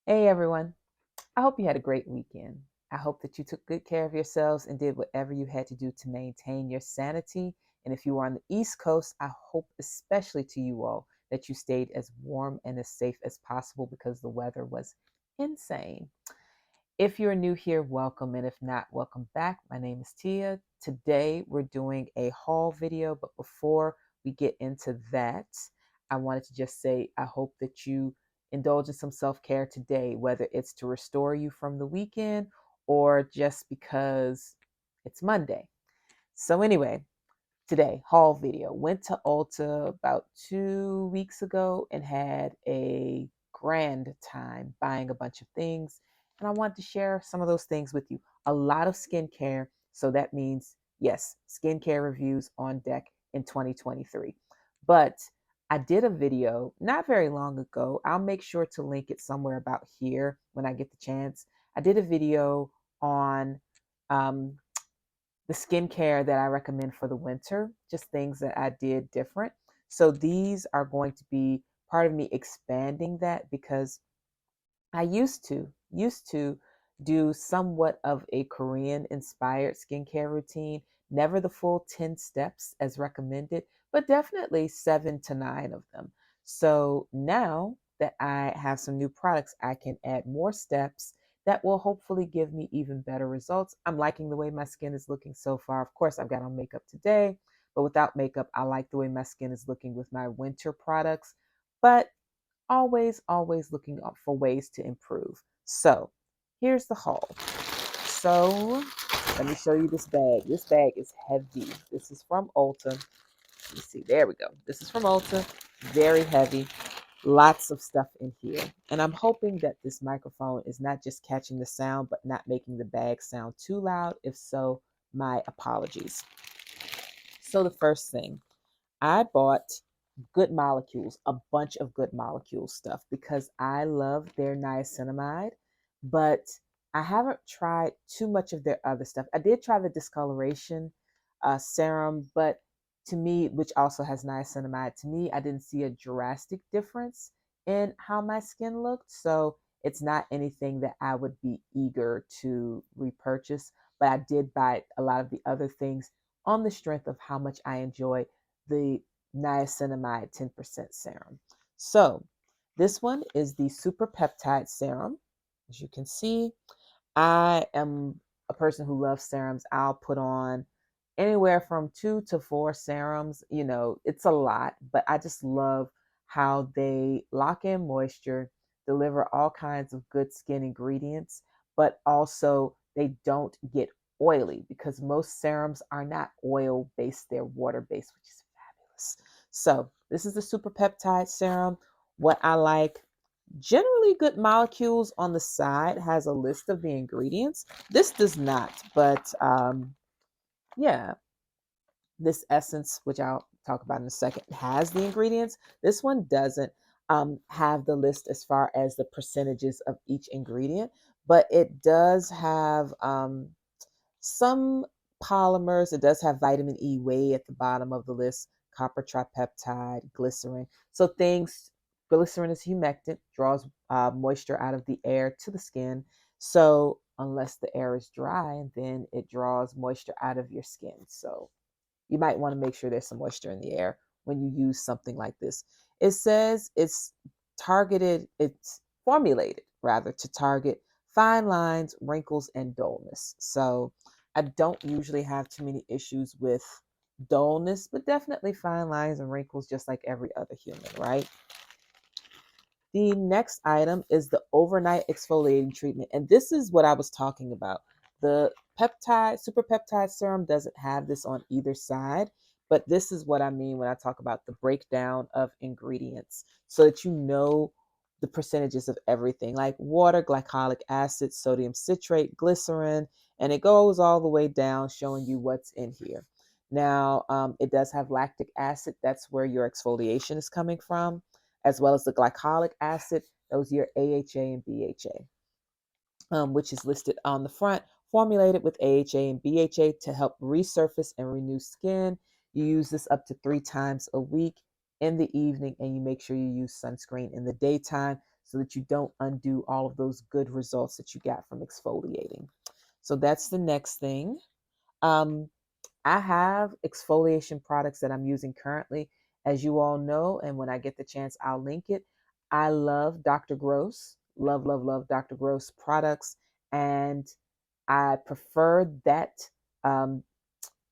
Hey everyone, I hope you had a great weekend. I hope that you took good care of yourselves and did whatever you had to do to maintain your sanity. And if you were on the East Coast, I hope especially to you all that you stayed as warm and as safe as possible because the weather was insane. If you're new here, welcome. And if not, welcome back. My name is Tia. Today we're doing a haul video. But before we get into that, I wanted to just say I hope that you indulge in some self care today, whether it's to restore you from the weekend or just because it's Monday. So, anyway, today, haul video. Went to Ulta about 2 weeks ago and had a grand time buying a bunch of things. And I wanted to share some of those things with you. A lot of skincare. So that means, yes, skincare reviews on deck in 2023. But I did a video not very long ago. I'll make sure to link it somewhere about here when I get the chance. I did a video on um, the skincare that I recommend for the winter, just things that I did different. So these are going to be part of me expanding that because I used to do somewhat of a Korean inspired skincare routine, never the full 10 steps as recommended, but definitely 7 to 9 of them. So now that I have some new products, I can add more steps that will hopefully give me even better results. I'm liking the way my skin is looking so far. Of course, I've got on makeup today, but without makeup, I like the way my skin is looking with my winter products. But always looking up for ways to improve. So here's the haul. So let me show you this bag. This bag is heavy. This is from Ulta. Let me see. There we go. This is from Ulta. Very heavy. Lots of stuff in here. And I'm hoping that this microphone is not just catching the sound, but not making the bag sound too loud. If so, my apologies. So the first thing, I bought Good Molecules, a bunch of Good Molecules stuff because I love their niacinamide, but I haven't tried too much of their other stuff. I did try the discoloration serum, but to me, which also has niacinamide, to me, I didn't see a drastic difference in how my skin looked. So it's not anything that I would be eager to repurchase, but I did buy a lot of the other things on the strength of how much I enjoy the niacinamide 10% serum. So this one is the super peptide serum. As you can see, I am a person who loves serums. I'll put on anywhere from 2 to 4 serums. It's a lot, but I just love how they lock in moisture, deliver all kinds of good skin ingredients, but also they don't get oily because most serums are not oil based, they're water based, which is fabulous. So, this is the super peptide serum. What I like, generally Good Molecules on the side has a list of the ingredients. This does not, but yeah, this essence, which I'll talk about in a second, has the ingredients. This one doesn't have the list as far as the percentages of each ingredient, but it does have some polymers. It does have vitamin E way at the bottom of the list, copper tripeptide, glycerin. So things, glycerin is humectant, draws moisture out of the air to the skin. So unless the air is dry, then it draws moisture out of your skin. So you might want to make sure there's some moisture in the air when you use something like this. It says it's formulated rather to target fine lines, wrinkles, and dullness. So I don't usually have too many issues with dullness, but definitely fine lines and wrinkles, just like every other human, right? The next item is the overnight exfoliating treatment. And this is what I was talking about. The super peptide serum doesn't have this on either side, but this is what I mean when I talk about the breakdown of ingredients so that you know the percentages of everything like water, glycolic acid, sodium citrate, glycerin, and it goes all the way down showing you what's in here. Now, it does have lactic acid. That's where your exfoliation is coming from, as well as the glycolic acid. Those are your AHA and BHA, which is listed on the front, formulated with AHA and BHA to help resurface and renew skin. You use this up to 3 times a week in the evening, and you make sure you use sunscreen in the daytime. so that you don't undo all of those good results that you got from exfoliating. So that's the next thing. Um, I have exfoliation products that I'm using currently, as you all know, and when I get the chance, I'll link it. I love Dr. Gross, love, love, love Dr. Gross products, and I prefer that um,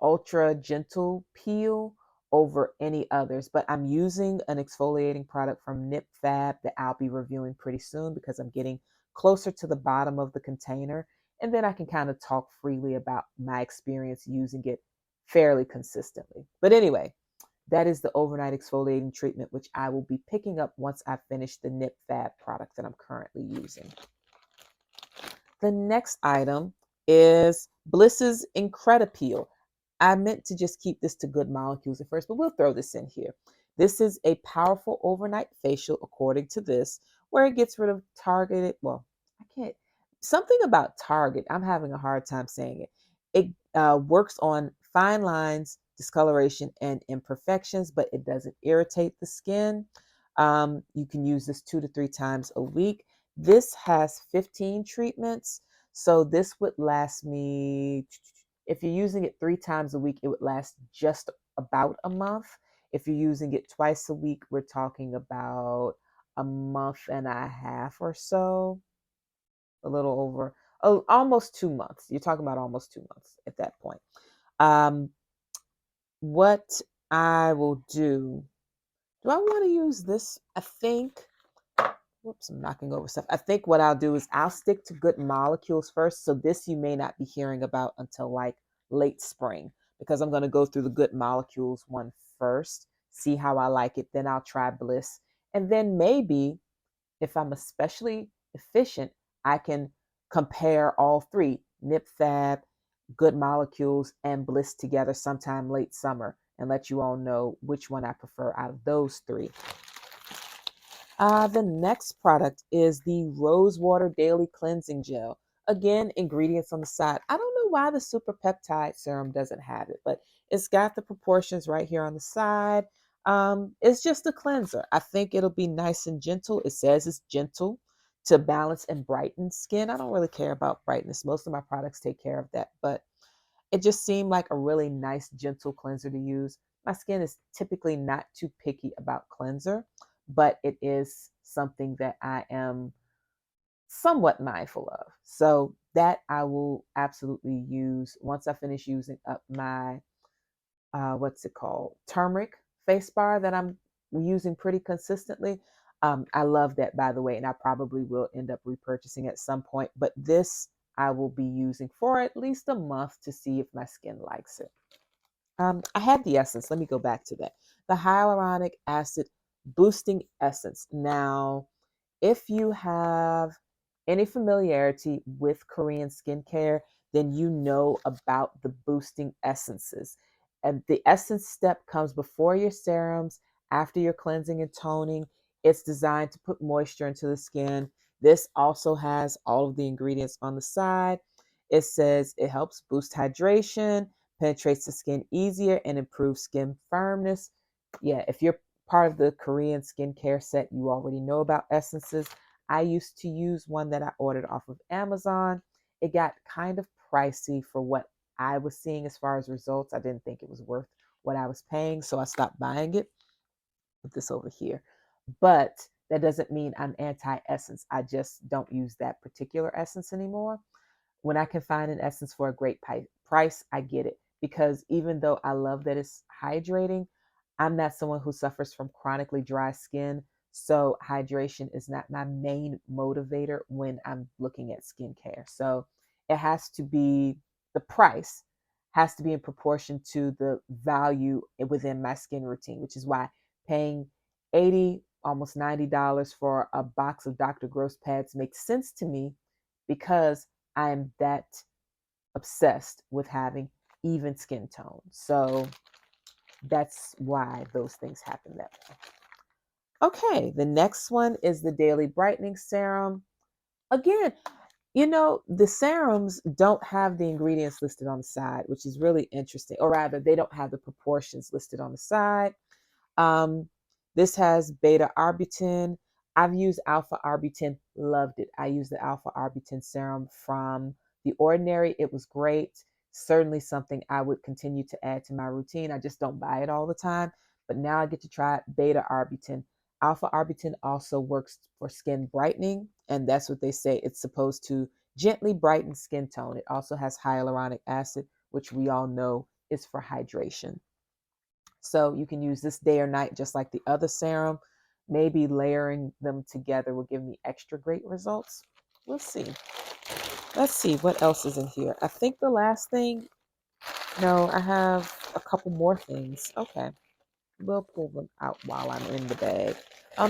ultra gentle peel over any others. But I'm using an exfoliating product from Nip Fab that I'll be reviewing pretty soon because I'm getting closer to the bottom of the container. And then I can kind of talk freely about my experience using it fairly consistently. But anyway, that is the overnight exfoliating treatment, which I will be picking up once I finish the Nip Fab product that I'm currently using. The next item is Bliss's Incredipeel. I meant to just keep this to good molecules at first, but we'll throw this in here. This is a powerful overnight facial, according to this, where it gets rid of targeted, well, I can't, something about target. I'm having a hard time saying it. It works on fine lines, discoloration, and imperfections, but it doesn't irritate the skin. You can use this 2 to 3 times a week. This has 15 treatments, so this would last me, if you're using it 3 times a week, it would last just about a month. If you're using it twice a week, we're talking about a month and a half or so, a little over, oh, almost 2 months. You're talking about almost 2 months at that point. What I will do I want to use this? I think, whoops, I'm knocking over stuff. I think what I'll do is I'll stick to good molecules first. So this you may not be hearing about until like late spring, because I'm going to go through the good molecules one first, see how I like it. Then I'll try Bliss. And then maybe if I'm especially efficient, I can compare all three, Nip Fab, good molecules, and Bliss together sometime late summer and let you all know which one I prefer out of those three. The next product is the Rosewater Daily Cleansing Gel. Again, ingredients on the side. I don't know why the Super Peptide Serum doesn't have it, but it's got the proportions right here on the side. It's just a cleanser. I think it'll be nice and gentle. It says it's gentle to balance and brighten skin. I don't really care about brightness. Most of my products take care of that, but it just seemed like a really nice, gentle cleanser to use. My skin is typically not too picky about cleanser, but it is something that I am somewhat mindful of. So that I will absolutely use once I finish using up my, what's it called? Turmeric face bar that I'm using pretty consistently. I love that, by the way, and I probably will end up repurchasing at some point. But this I will be using for at least a month to see if my skin likes it. I had the essence. Let me go back to that. The hyaluronic acid boosting essence. Now, if you have any familiarity with Korean skincare, then you know about the boosting essences. And the essence step comes before your serums, after your cleansing and toning. It's designed to put moisture into the skin. This also has all of the ingredients on the side. It says it helps boost hydration, penetrates the skin easier, and improves skin firmness. Yeah, if you're part of the Korean skincare set, you already know about essences. I used to use one that I ordered off of Amazon. It got kind of pricey for what I was seeing as far as results. I didn't think it was worth what I was paying, so I stopped buying it. Put this over here. But that doesn't mean I'm anti-essence. I just don't use that particular essence anymore. When I can find an essence for a great price, I get it. Because even though I love that it's hydrating, I'm not someone who suffers from chronically dry skin. So hydration is not my main motivator when I'm looking at skincare. So it has to be, the price has to be in proportion to the value within my skin routine, which is why paying 80, almost $90 for a box of Dr. Gross pads makes sense to me, because I'm that obsessed with having even skin tone. So that's why those things happen that way. Okay, the next one is the Daily Brightening Serum. Again, you know, the serums don't have the ingredients listed on the side, which is really interesting. Or rather, they don't have the proportions listed on the side. Um, this has beta arbutin, I've used Alpha Arbutin, loved it. I used the Alpha Arbutin serum from The Ordinary. It was great. Certainly something I would continue to add to my routine. I just don't buy it all the time. But now I get to try Beta Arbutin. Alpha Arbutin also works for skin brightening, and that's what they say. It's supposed to gently brighten skin tone. It also has hyaluronic acid, which we all know is for hydration. So you can use this day or night, just like the other serum. Maybe layering them together will give me extra great results. We'll see. Let's see what else is in here. I think the last thing, no, I have a couple more things. Okay. We'll pull them out while I'm in the bag.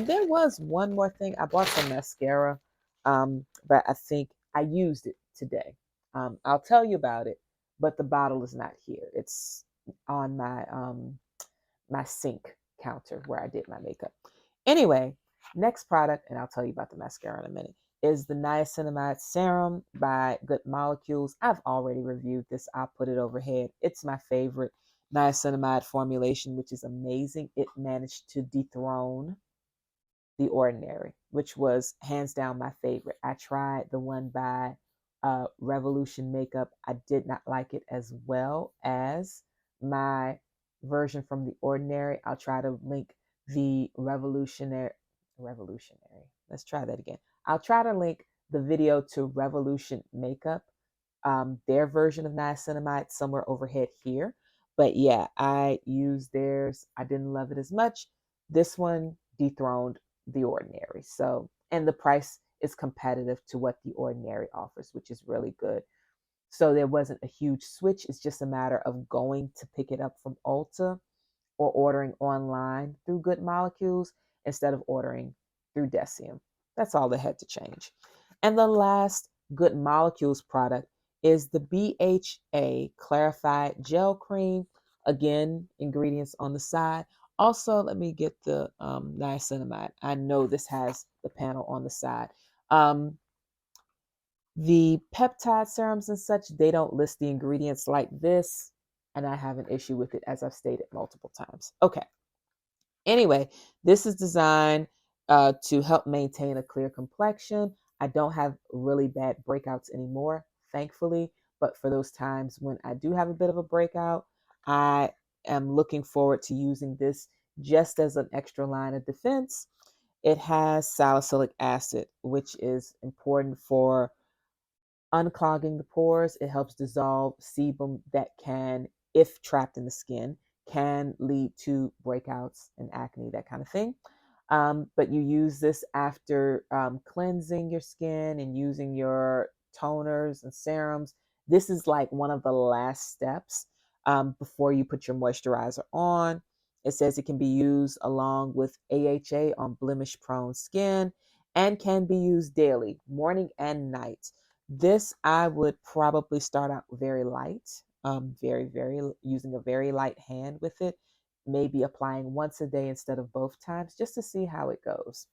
There was one more thing. I bought some mascara, but I think I used it today. I'll tell you about it, but the bottle is not here. It's on my sink counter where I did my makeup. Anyway, next product, and I'll tell you about the mascara in a minute, is the Niacinamide Serum by Good Molecules. I've already reviewed this. I'll put it overhead. It's my favorite niacinamide formulation, which is amazing. It managed to dethrone The Ordinary, which was hands down my favorite. I tried the one by Revolution Makeup. I did not like it as well as my version from The Ordinary. I'll try to link the Revolutionary. Let's try that again. I'll try to link the video to Revolution Makeup, their version of niacinamide, somewhere overhead here. But yeah, I used theirs. I didn't love it as much. This one dethroned The Ordinary. So, and the price is competitive to what The Ordinary offers, which is really good. So there wasn't a huge switch. It's just a matter of going to pick it up from Ulta or ordering online through Good Molecules instead of ordering through Decium. That's all that had to change. And the last Good Molecules product is the BHA Clarified Gel Cream. Again, ingredients on the side. Also, let me get the niacinamide. I know this has the panel on the side. The peptide serums and such, they don't list the ingredients like this, and I have an issue with it, as I've stated multiple times. Okay. Anyway, this is designed to help maintain a clear complexion. I don't have really bad breakouts anymore, thankfully. But for those times when I do have a bit of a breakout, I am looking forward to using this just as an extra line of defense. It has salicylic acid, which is important for unclogging the pores. It helps dissolve sebum that can, if trapped in the skin, can lead to breakouts and acne, that kind of thing. But you use this after cleansing your skin and using your toners and serums. This is like one of the last steps before you put your moisturizer on. It says it can be used along with AHA on blemish prone skin and can be used daily, morning and night. This I would probably start out very light, using a very light hand with it, maybe applying once a day instead of both times, just to see how it goes.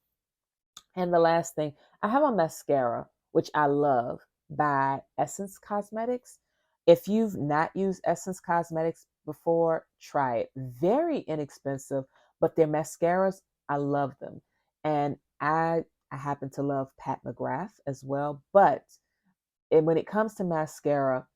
And the last thing, I have a mascara, which I love, by Essence Cosmetics. If you've not used Essence Cosmetics before, try it. Very inexpensive, but their mascaras, I love them. And I happen to love Pat McGrath as well, but when it comes to mascara,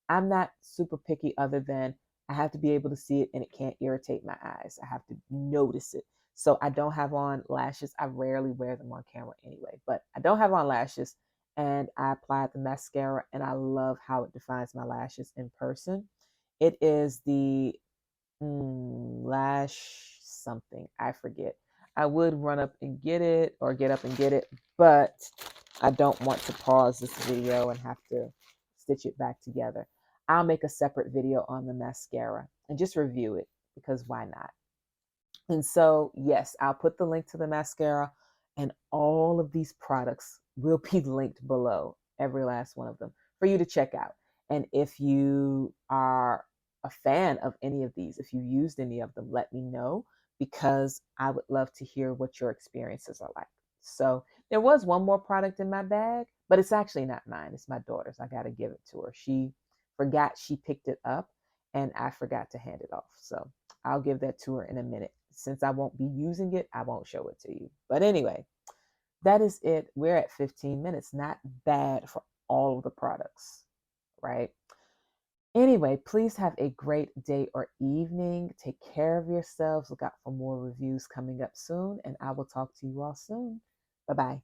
I'm not super picky other than I have to be able to see it and it can't irritate my eyes. I have to notice it. So I don't have on lashes. I rarely wear them on camera anyway, but I don't have on lashes and I applied the mascara and I love how it defines my lashes in person. It is the lash something. I forget. I would run up and get it or get up and get it, but I don't want to pause this video and have to stitch it back together. I'll make a separate video on the mascara and just review it because why not? And so, yes, I'll put the link to the mascara and all of these products will be linked below, every last one of them, for you to check out. And if you are a fan of any of these, if you used any of them, let me know because I would love to hear what your experiences are like. So there was one more product in my bag, but it's actually not mine. It's my daughter's. I got to give it to her. She forgot she picked it up and I forgot to hand it off. So I'll give that to her in a minute. Since I won't be using it, I won't show it to you. But anyway, That is it. We're at 15 minutes. Not bad for all of the products, right? Anyway, please have a great day or evening. Take care of yourselves. Look out for more reviews coming up soon, and I will talk to you all soon. Bye bye.